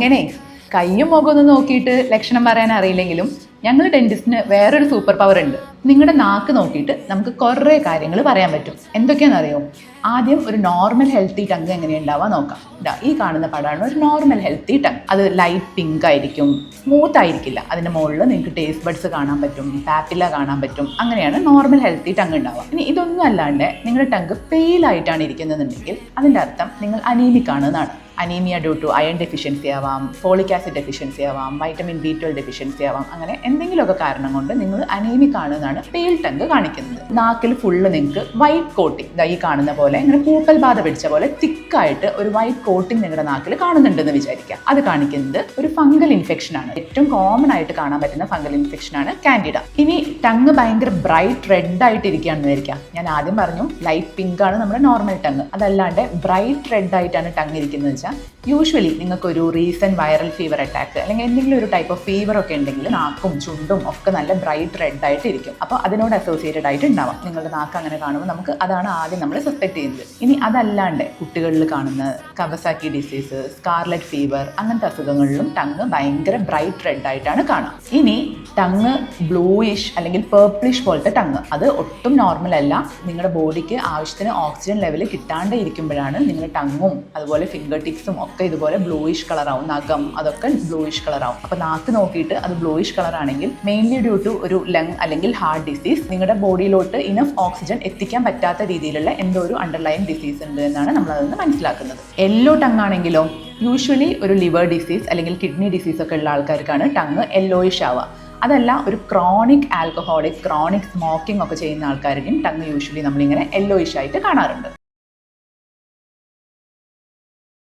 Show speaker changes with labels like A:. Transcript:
A: അതേനെ, കയ്യും മുഖമൊന്നും നോക്കിയിട്ട് ലക്ഷണം പറയാൻ അറിയില്ലെങ്കിലും ഞങ്ങൾ ഡെന്റിസ്റ്റിന് വേറൊരു സൂപ്പർ പവർ ഉണ്ട്. നിങ്ങളുടെ നാക്ക് നോക്കിയിട്ട് നമുക്ക് കുറേ കാര്യങ്ങൾ പറയാൻ പറ്റും. എന്തൊക്കെയാണെന്നറിയോ? ആദ്യം ഒരു നോർമൽ ഹെൽത്തി ടങ് എങ്ങനെയുണ്ടാവുക നോക്കാം. ഈ കാണുന്ന പടമാണ് ഒരു നോർമൽ ഹെൽത്തി ടങ്. അത് ലൈറ്റ് പിങ്ക് ആയിരിക്കും, സ്മൂത്ത് ആയിരിക്കില്ല. അതിൻ്റെ മുകളിൽ നിങ്ങൾക്ക് ടേസ്റ്റ് ബഡ്സ് കാണാൻ പറ്റും, പാപ്പില കാണാൻ പറ്റും. അങ്ങനെയാണ് നോർമൽ ഹെൽത്തി ടങ് ഉണ്ടാവുക. ഇനി ഇതൊന്നും അല്ലാണ്ട് നിങ്ങളുടെ ടങ് പെയിലായിട്ടാണ് ഇരിക്കുന്നതെന്നുണ്ടെങ്കിൽ അതിൻ്റെ അർത്ഥം നിങ്ങൾ അനീമിക് ആണെന്നാണ്. Anaemia due to iron deficiency ആവാം, ഫോളിക് ആസിഡ് ഡെഫിഷ്യൻസി ആവാം, വൈറ്റമിൻ B12 ഡെഫിഷ്യൻസി ആവാം. അങ്ങനെ എന്തെങ്കിലുമൊക്കെ കാരണം കൊണ്ട് നിങ്ങൾ അനീമിക് ആണെന്നാണ് പെയിൽ ടങ് കാണിക്കുന്നത്. നാക്കിൽ ഫുള്ള് നിങ്ങൾക്ക് വൈറ്റ് കോട്ടിങ്, ഈ കാണുന്ന പോലെ ഇങ്ങനെ പൂപ്പൽ ബാധ പിടിച്ച പോലെ തിക്കായിട്ട് ഒരു വൈറ്റ് കോട്ടിങ് നിങ്ങളുടെ നാക്കിൽ കാണുന്നുണ്ടെന്ന് വിചാരിക്കാം. അത് കാണിക്കുന്നത് ഒരു ഫംഗൽ ഇൻഫെക്ഷൻ ആണ്. ഏറ്റവും കോമൺ ആയിട്ട് കാണാൻ പറ്റുന്ന ഫംഗൽ ഇൻഫെക്ഷൻ ആണ് കാൻഡിഡ. ഇനി ടങ് ഭയങ്കര ബ്രൈറ്റ് റെഡ് ആയിട്ട് ഇരിക്കുകയാണെന്ന് വിചാരിക്കാം. ഞാൻ ആദ്യം പറഞ്ഞു ലൈറ്റ് പിങ്ക് ആണ് നമ്മുടെ നോർമൽ ടങ്. അതല്ലാണ്ട് ബ്രൈറ്റ് റെഡ് ആയിട്ടാണ് ടങ് ഇരിക്കുന്നത് വെച്ചാൽ യൂഷ്വലി നിങ്ങൾക്കൊരു റീസെൻറ്റ് വൈറൽ ഫീവർ അറ്റാക്ക് അല്ലെങ്കിൽ എന്തെങ്കിലും ഒരു ടൈപ്പ് ഓഫ് ഫീവർ ഒക്കെ ഉണ്ടെങ്കിൽ നാക്കും ചുണ്ടും ഒക്കെ നല്ല ബ്രൈറ്റ് റെഡ് ആയിട്ട് ഇരിക്കും. അപ്പോൾ അതിനോട് അസോസിയേറ്റഡ് ആയിട്ട് ഉണ്ടാവാം. നിങ്ങളുടെ നാക്ക് അങ്ങനെ കാണുമ്പോൾ നമുക്ക് അതാണ് ആദ്യം നമ്മൾ സസ്പെക്ട് ചെയ്യുന്നത്. ഇനി അതല്ലാണ്ട് കുട്ടികളിൽ കാണുന്ന കവസാക്കി ഡിസീസ്, സ്കാർലറ്റ് ഫീവർ അങ്ങനത്തെ അസുഖങ്ങളിലും ടങ് ഭയങ്കര ബ്രൈറ്റ് റെഡ് ആയിട്ടാണ് കാണാം. ഇനി ടങ് ബ്ലൂയിഷ് അല്ലെങ്കിൽ പേർപ്പിളിഷ് പോലത്തെ ടങ്, അത് ഒട്ടും നോർമൽ അല്ല. നിങ്ങളുടെ ബോഡിക്ക് ആവശ്യത്തിന് ഓക്സിജൻ ലെവൽ കിട്ടാണ്ട് ഇരിക്കുമ്പോഴാണ് നിങ്ങളുടെ ടങ്ങും അതുപോലെ ഫിംഗർ ടിപ്സും ഒക്കെ ഇതുപോലെ ബ്ലൂയിഷ് കളറാവും. നഖം അതൊക്കെ ബ്ലൂയിഷ് കളറാവും. അപ്പോൾ നാക്ക് നോക്കിയിട്ട് അത് ബ്ലൂയിഷ് കളർ ആണെങ്കിൽ മെയിൻലി ഡ്യൂ ടു ഒരു ലങ് അല്ലെങ്കിൽ ഹാർട്ട് ഡിസീസ്, നിങ്ങളുടെ ബോഡിയിലോട്ട് ഇനഫ് ഓക്സിജൻ എത്തിക്കാൻ പറ്റാത്ത രീതിയിലുള്ള എന്തോ ഒരു അണ്ടർലൈൻ ഡിസീസ് ഉണ്ട് എന്നാണ് നമ്മൾ അതിൽ നിന്ന് മനസ്സിലാക്കുന്നത്. യെല്ലോ ടങ് ആണെങ്കിലോ യൂഷ്വലി ഒരു ലിവർ ഡിസീസ് അല്ലെങ്കിൽ കിഡ്നി ഡിസീസ് ഒക്കെ ഉള്ള ആൾക്കാർക്കാണ് ടങ് യെല്ലോയിഷ് ആവുക. അതല്ല ഒരു ക്രോണിക് ആൽക്കഹോളിക്, ക്രോണിക് സ്മോക്കിംഗ് ഒക്കെ ചെയ്യുന്ന ആൾക്കാരുടെയും ടങ് യൂഷ്വലി നമ്മളിങ്ങനെ യെല്ലോയിഷ് ആയിട്ട് കാണാറുണ്ട്.